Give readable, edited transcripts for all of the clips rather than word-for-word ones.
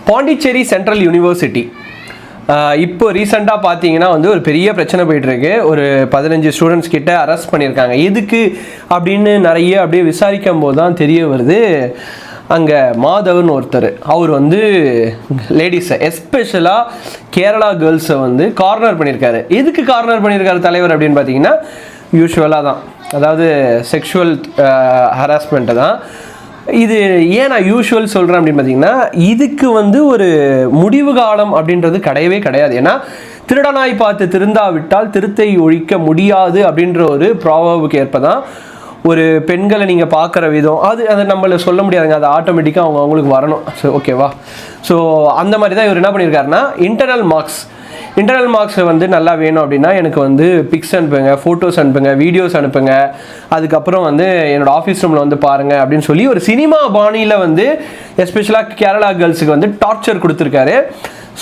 Pondicherry central university இப்போ ரீசெண்டாக பார்த்தீங்கன்னா வந்து ஒரு பெரிய பிரச்சனை போயிட்டுருக்கு. ஒரு 15 ஸ்டூடெண்ட்ஸ் கிட்ட அரெஸ்ட் பண்ணியிருக்காங்க. எதுக்கு அப்படின்னு நிறைய அப்படியே விசாரிக்கும் போது தான் தெரிய வருது, அங்கே மாதவன் ஒருத்தர் அவர் வந்து லேடிஸை எஸ்பெஷலாக கேரளா கேர்ள்ஸை வந்து கார்னர் பண்ணியிருக்காரு. எதுக்கு கார்னர் பண்ணியிருக்காரு தலைவர் அப்படின்னு பார்த்தீங்கன்னா யூஸ்வலாக தான், அதாவது செக்ஷுவல் ஹராஸ்மெண்ட்டு தான். இது ஏன் நான் யூஷுவல் சொல்கிறேன் அப்படின்னு பார்த்தீங்கன்னா இதுக்கு வந்து ஒரு முடிவு காலம் அப்படின்றது கிடையவே கிடையாது. ஏன்னா திருடனாய் பார்த்து திருந்தாவிட்டால் திருத்தை ஒழிக்க முடியாது அப்படின்ற ஒரு ப்ராவர்புக்கு ஏற்ப தான் ஒரு பெண்களை நீங்கள் பார்க்குற விதம் அதை நம்மளை சொல்ல முடியாதுங்க, அது ஆட்டோமேட்டிக்காக அவங்களுக்கு வரணும். ஸோ ஓகேவா, ஸோ அந்த மாதிரி தான் இவர் என்ன பண்ணியிருக்காருன்னா இன்டர்னல் மார்க்ஸ் வந்து நல்லா வேணும் அப்படின்னா எனக்கு வந்து பிக்ஸ் அனுப்புங்க, ஃபோட்டோஸ் அனுப்புங்க, வீடியோஸ் அனுப்புங்க, அதுக்கப்புறம் வந்து என்னோடய ஆஃபீஸ் ரூமில் வந்து பாருங்கள் அப்படின்னு சொல்லி ஒரு சினிமா பாணியில் வந்து எஸ்பெஷலாக கேரளா கேர்ள்ஸுக்கு வந்து டார்ச்சர் கொடுத்துருக்காரு.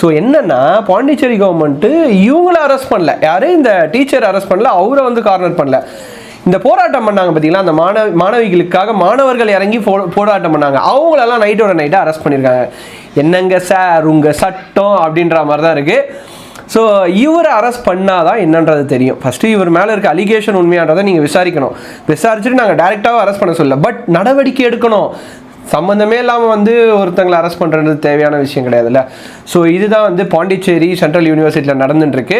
ஸோ என்னென்னா பாண்டிச்சேரி கவர்மெண்ட்டு இவங்கள அரெஸ்ட் பண்ணல, யாரும் இந்த டீச்சர் அரெஸ்ட் பண்ணல, அவரை வந்து கார்னர் பண்ணல. இந்த போராட்டம் பண்ணாங்க பார்த்தீங்களா, அந்த மாணவிகளுக்காக மாணவர்கள் இறங்கி போராட்டம் பண்ணாங்க, அவங்களெல்லாம் நைட்டோட நைட்டாக அரெஸ்ட் பண்ணியிருக்காங்க. என்னங்க சார் உங்கள் சட்டம் அப்படின்ற மாதிரி தான் இருக்குது. ஸோ இவரை அரெஸ்ட் பண்ணாதான் என்னன்றது தெரியும். ஃபஸ்ட்டு இவர் மேலே இருக்க அலிகேஷன் உண்மையானதை நீங்கள் விசாரிக்கணும். விசாரிச்சுட்டு நாங்கள் டேரெக்டாக அரெஸ்ட் பண்ண சொல்லல, பட் நடவடிக்கை எடுக்கணும். சம்மந்தமே இல்லாமல் வந்து ஒருத்தங்களை அரெஸ்ட் பண்ணுறது தேவையான விஷயம் கிடையாதுல்ல. ஸோ இதுதான் வந்து பாண்டிச்சேரி சென்ட்ரல் யூனிவர்சிட்டியில் நடந்துட்டுருக்கு.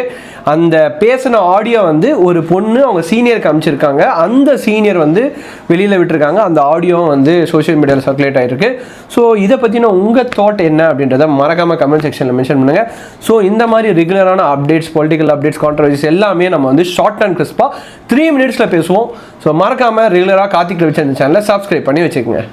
அந்த பேசின ஆடியோ வந்து ஒரு பொண்ணு அவங்க சீனியருக்கு அமைச்சிருக்காங்க, அந்த சீனியர் வந்து வெளியில் விட்டுருக்காங்க. அந்த ஆடியோவும் வந்து சோஷியல் மீடியாவில் சர்க்குலேட் ஆகிருக்கு. ஸோ இதை பற்றின உங்கள் தாட் என்ன அப்படின்றத மறக்காமல் கமெண்ட் செக்ஷனில் மென்ஷன் பண்ணுங்கள். ஸோ இந்த மாதிரி ரெகுலரான அப்டேட்ஸ், பொலிட்டிக்கல் அப்டேட்ஸ், கான்ட்ரவர்சிஸ் எல்லாமே நம்ம வந்து ஷார்ட் அண்ட் கிறிஸ்பாக 3 மினிட்ஸில் பேசுவோம். ஸோ மறக்காமல் ரெகுலராக கார்த்திக் ரவிச்சந்திரன் சேனலை சப்ஸ்கிரைப் பண்ணி வச்சுக்கோங்க.